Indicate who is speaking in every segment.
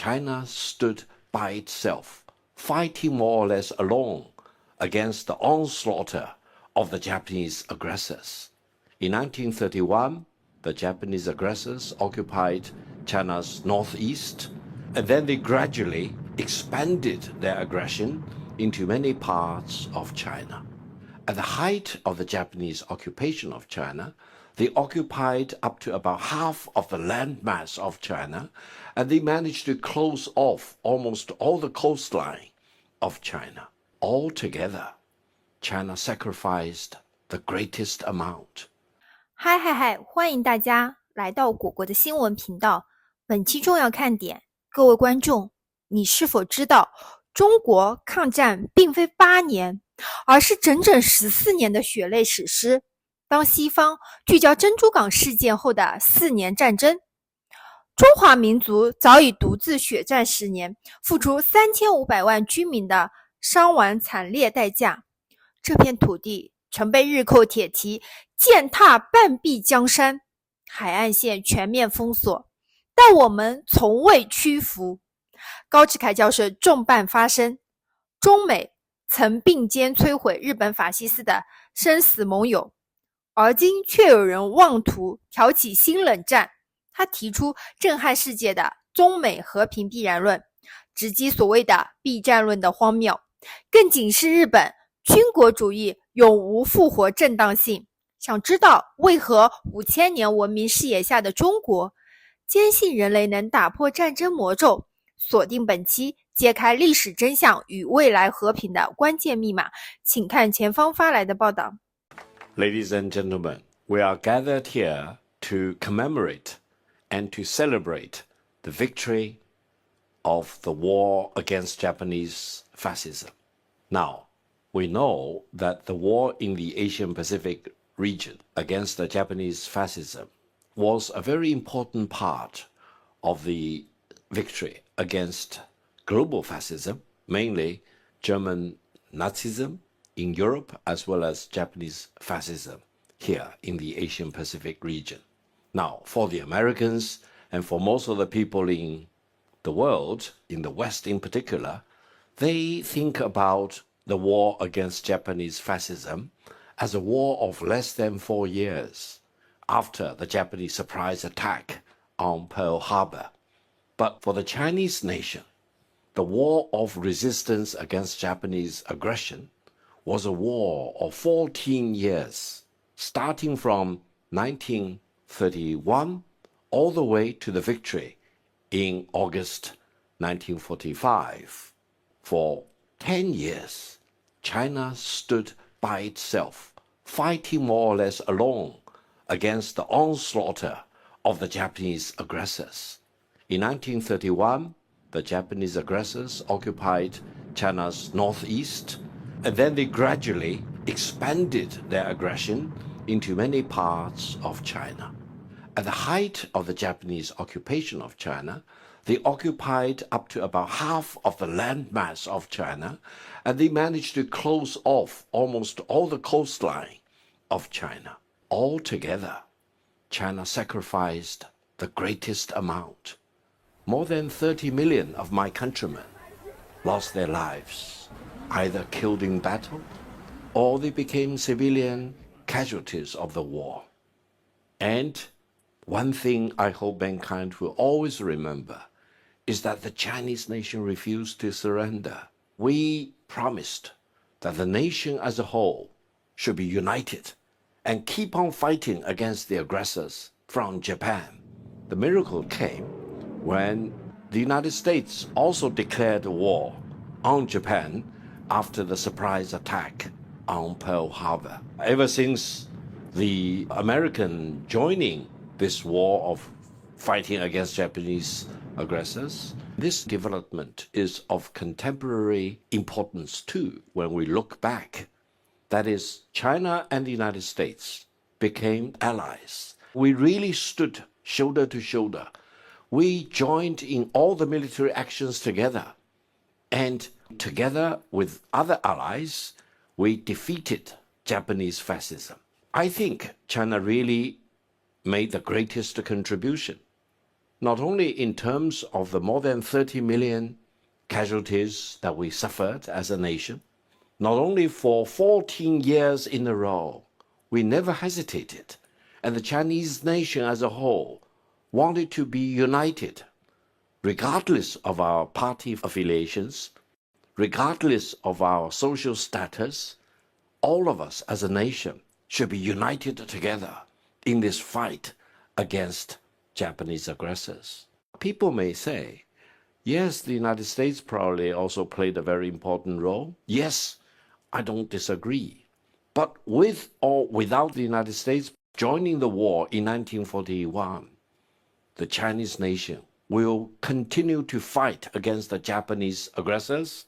Speaker 1: China stood by itself, fighting more or less alone against the onslaught of the Japanese aggressors. In 1931, the Japanese aggressors occupied China's northeast, and then they gradually expanded their aggression into many parts of China. At the height of the Japanese occupation of China, they occupied up to about half of the landmass of China, and they managed to close off almost all the coastline of China. Altogether, China sacrificed the greatest amount.
Speaker 2: 嗨，欢迎大家来到果果的新闻频道。本期重要看点，各位观众，你是否知道中国抗战并非8年，而是整整14年的血泪史诗？当西方聚焦珍珠港事件后的4年战争，中华民族早已独自血战10年，付出3500万居民的伤亡惨烈代价。这片土地曾被日寇铁蹄践踏半壁江山，海岸线全面封锁，但我们从未屈服。高志凯教授重磅发声，中美曾并肩摧毁日本法西斯的生死盟友，而今却有人妄图挑起新冷战。他提出震撼世界的中美和平必然论，直击所谓的必战论的荒谬，更警示日本军国主义永无复活正当性。想知道为何5000年文明视野下的中国坚信人类能打破战争魔咒？锁定本期揭开历史真相与未来和平的关键密码，请看前方发来的报道。
Speaker 1: Ladies and gentlemen, we are gathered here to commemorate and to celebrate the victory of the war against Japanese fascism. Now, we know that the war in the Asian Pacific region against the Japanese fascism was a very important part of the victory against global fascism, mainly German Nazism in Europe as well as Japanese fascism here in the Asian Pacific region. Now, for the Americans and for most of the people in the world, in the West in particular, they think about the war against Japanese fascism as a war of less than 4 years after the Japanese surprise attack on Pearl Harbor. But for the Chinese nation, the war of resistance against Japanese aggression was a war of 14 years, starting from 1931 all the way to the victory in August 1945. For 10 years, China stood by itself, fighting more or less alone against the onslaught of the Japanese aggressors. In 1931, the Japanese aggressors occupied China's northeast, and then they gradually expanded their aggression into many parts of China. At the height of the Japanese occupation of China, they occupied up to about half of the landmass of China, and they managed to close off almost all the coastline of China. Altogether, China sacrificed the greatest amount. More than 30 million of my countrymen lost their lives, either killed in battle or they became civilian casualties of the war. And one thing I hope mankind will always remember is that the Chinese nation refused to surrender. We promised that the nation as a whole should be united and keep on fighting against the aggressors from Japan. The miracle came when the United States also declared war on Japan after the surprise attack on Pearl Harbor. Ever since the American joining this war of fighting against Japanese aggressors, this development is of contemporary importance too when we look back. That is, China and the United States became allies. We really stood shoulder to shoulder. We joined in all the military actions together. And together with other allies, we defeated Japanese fascism. I think China really made the greatest contribution not only in terms of the more than 30 million casualties that we suffered as a nation, not only for 14 years in a row, we never hesitated, and the Chinese nation as a whole wanted to be united, regardless of our party affiliations, regardless of our social status. All of us as a nation should be united together in this fight against Japanese aggressors. People may say, yes, the United States probably also played a very important role. Yes, I don't disagree. But with or without the United States joining the war in 1941, the Chinese nation will continue to fight against the Japanese aggressors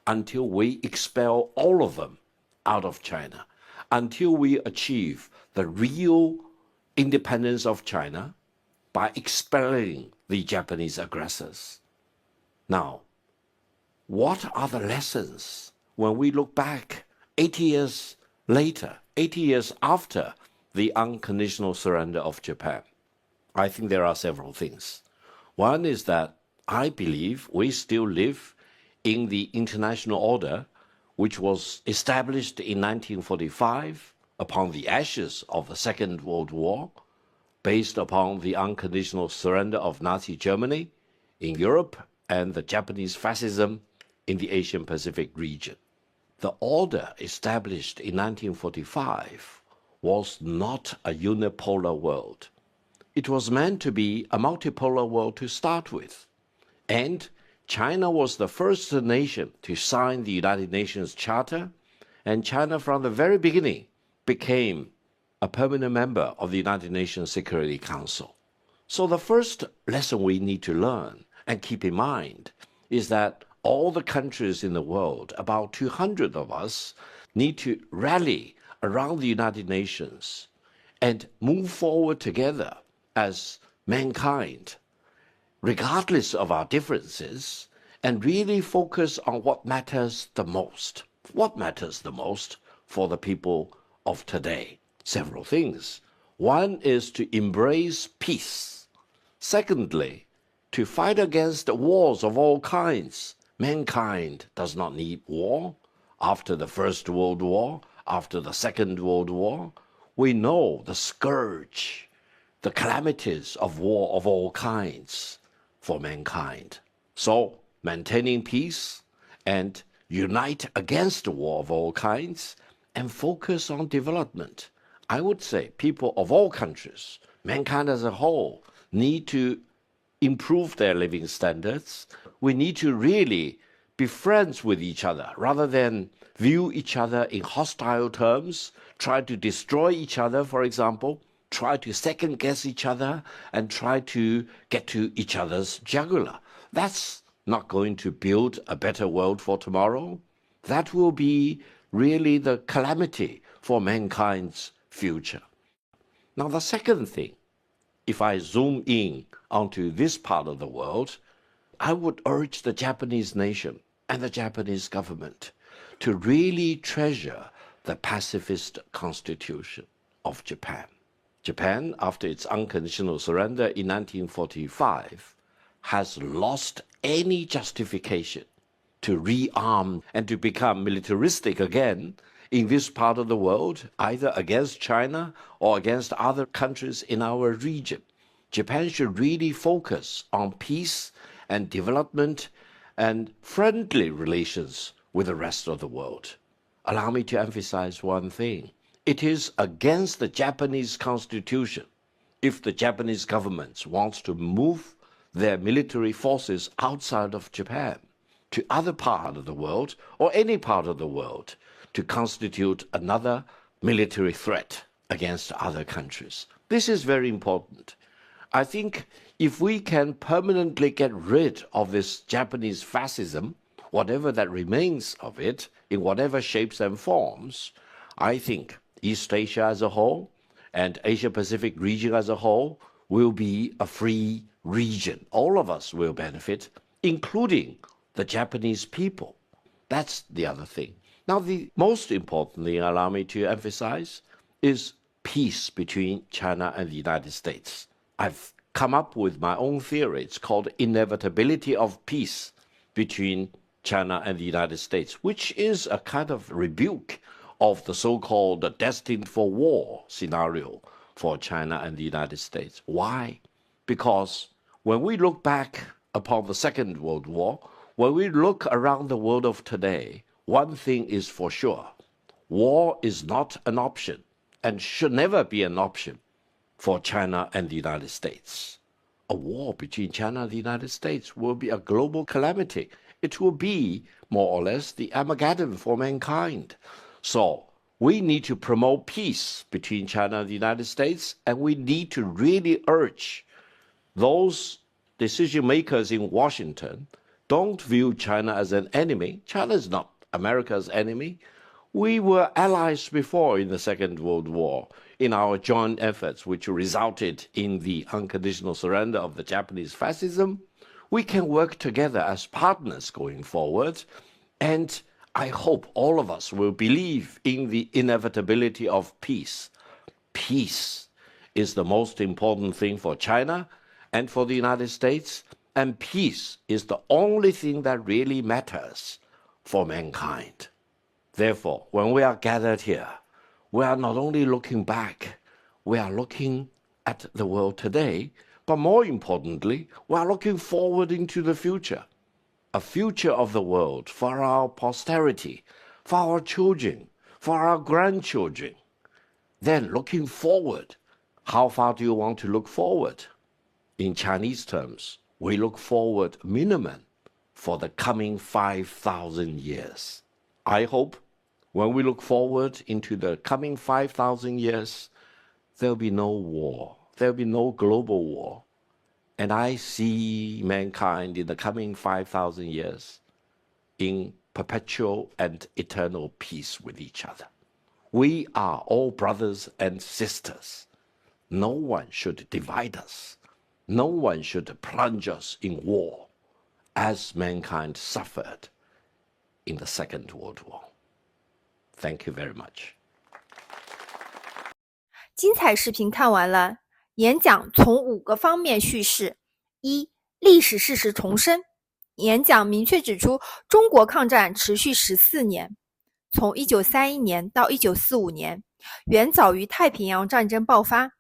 Speaker 1: until we expel all of them out of China, until we achieve the real independence of China by expelling the Japanese aggressors. Now, what are the lessons when we look back 80 years later, 80 years after the unconditional surrender of Japan? I think there are several things. One is that I believe we still live in the international order which was established in 1945 upon the ashes of the Second World War, based upon the unconditional surrender of Nazi Germany in Europe and the Japanese fascism in the Asian Pacific region. The order established in 1945 was not a unipolar world. It was meant to be a multipolar world to start with. And China was the first nation to sign the United Nations Charter, and China from the very beginning became a permanent member of the United Nations Security Council. So the first lesson we need to learn and keep in mind is that all the countries in the world, about 200 of us, need to rally around the United Nations and move forward together as mankind, regardless of our differences, and really focus on what matters the most. What matters the most for the people of today? Several things. One is to embrace peace. Secondly, to fight against wars of all kinds. Mankind does not need war. After the First World War, after the Second World War, we know the scourge, the calamities of war of all kinds for mankind. So, maintaining peace and unite against war of all kinds and focus on development. I would say people of all countries, mankind as a whole, need to improve their living standards. We need to really be friends with each other rather than view each other in hostile terms, try to destroy each other, for example, try to second guess each other and try to get to each other's jugular. That's not going to build a better world for tomorrow. That will be really the calamity for mankind's future. Now, the second thing, if I zoom in onto this part of the world, I would urge the Japanese nation and the Japanese government to really treasure the pacifist constitution of Japan. Japan, after its unconditional surrender in 1945, has lost any justification to rearm and to become militaristic again in this part of the world, either against China or against other countries in our region. Japan should really focus on peace and development and friendly relations with the rest of the world. Allow me to emphasize one thing. It is against the Japanese constitution if the Japanese government wants to move their military forces outside of Japan to other part of the world or any part of the world to constitute another military threat against other countries. This is very important. I think if we can permanently get rid of this Japanese fascism, whatever that remains of it, in whatever shapes and forms, I think East Asia as a whole and Asia-Pacific region as a whole will be a free region. All of us will benefit, including the Japanese people. That's the other thing. Now, the most important thing, allow me to emphasize, is peace between China and the United States. I've come up with my own theory. It's called inevitability of peace between China and the United States, which is a kind of rebuke of the so-called destined for war scenario for China and the United States. Why? Because when we look back upon the Second World War, when we look around the world of today, one thing is for sure. War is not an option and should never be an option for China and the United States. A war between China and the United States will be a global calamity. It will be, more or less, the Armageddon for mankind. So we need to promote peace between China and the United States, and we need to really urge those decision makers in Washington, don't view China as an enemy. China is not America's enemy. We were allies before in the Second World War in our joint efforts, which resulted in the unconditional surrender of the Japanese fascism. We can work together as partners going forward, and I hope all of us will believe in the inevitability of peace. Peace is the most important thing for China and for the United States, and peace is the only thing that really matters for mankind. Therefore, when we are gathered here, we are not only looking back, we are looking at the world today, but more importantly, we are looking forward into the future. A future of the world for our posterity, for our children, for our grandchildren. Then looking forward, how far do you want to look forward? In Chinese terms, we look forward minimum for the coming 5,000 years. I hope when we look forward into the coming 5,000 years, there'll be no war. There'll be no global war. And I see mankind in the coming 5,000 years in perpetual and eternal peace with each other. We are all brothers and sisters. No one should divide us. No one should plunge us in war, as mankind suffered in the Second World War. Thank you very much.
Speaker 2: 精彩视频看完了，演讲从5个方面叙事：一、历史事实重申。演讲明确指出，中国抗战持续14年，从1931年到1945年，远早于太平洋战争爆发。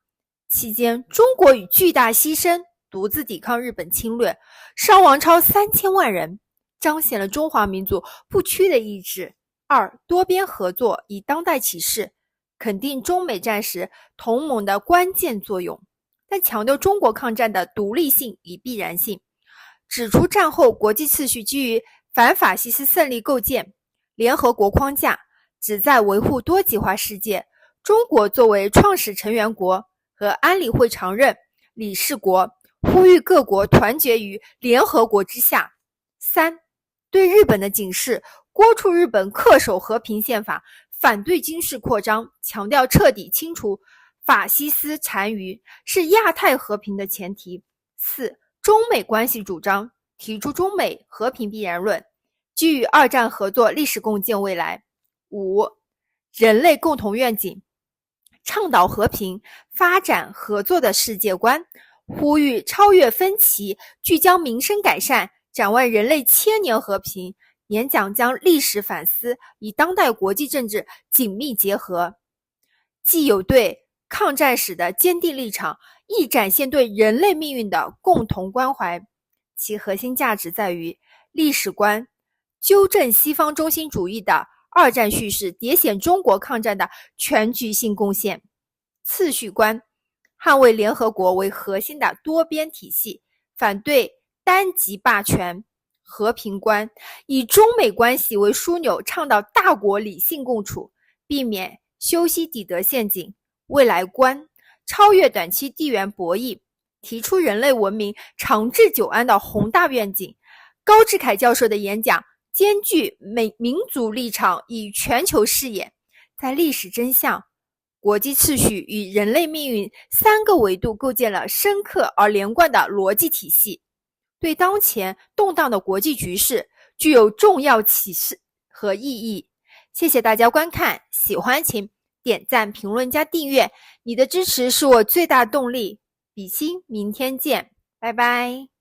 Speaker 2: 期间，中国以巨大牺牲独自抵抗日本侵略，伤亡超3000万人，彰显了中华民族不屈的意志。2、多边合作以当代启示，肯定中美战时同盟的关键作用，但强调中国抗战的独立性与必然性，指出战后国际秩序基于反法西斯胜利构建联合国框架，旨在维护多极化世界。中国作为创始成员国和安理会常任理事国，呼吁各国团结于联合国之下。3、对日本的警示，郭出日本恪守和平宪法，反对军事扩张，强调彻底清除法西斯残余是亚太和平的前提。4、中美关系主张，提出中美和平必然论，基于2战合作历史共建未来。5、人类共同愿景，倡导和平、发展、合作的世界观，呼吁超越分歧，聚焦民生改善，展望人类千年和平。演讲将历史反思与当代国际政治紧密结合，既有对抗战史的坚定立场，亦展现对人类命运的共同关怀。其核心价值在于历史观，纠正西方中心主义的2战叙事，凸显中国抗战的全局性贡献。次序观，捍卫联合国为核心的多边体系，反对单极霸权。和平观，以中美关系为枢纽，倡导大国理性共处，避免修昔底德陷阱。未来观，超越短期地缘博弈，提出人类文明长治久安的宏大愿景。高志凯教授的演讲兼具民族立场与全球视野，在历史真相、国际秩序与人类命运3个维度构建了深刻而连贯的逻辑体系，对当前动荡的国际局势具有重要启示和意义。谢谢大家观看，喜欢请点赞、评论加订阅，你的支持是我最大动力。比心明天见，拜拜。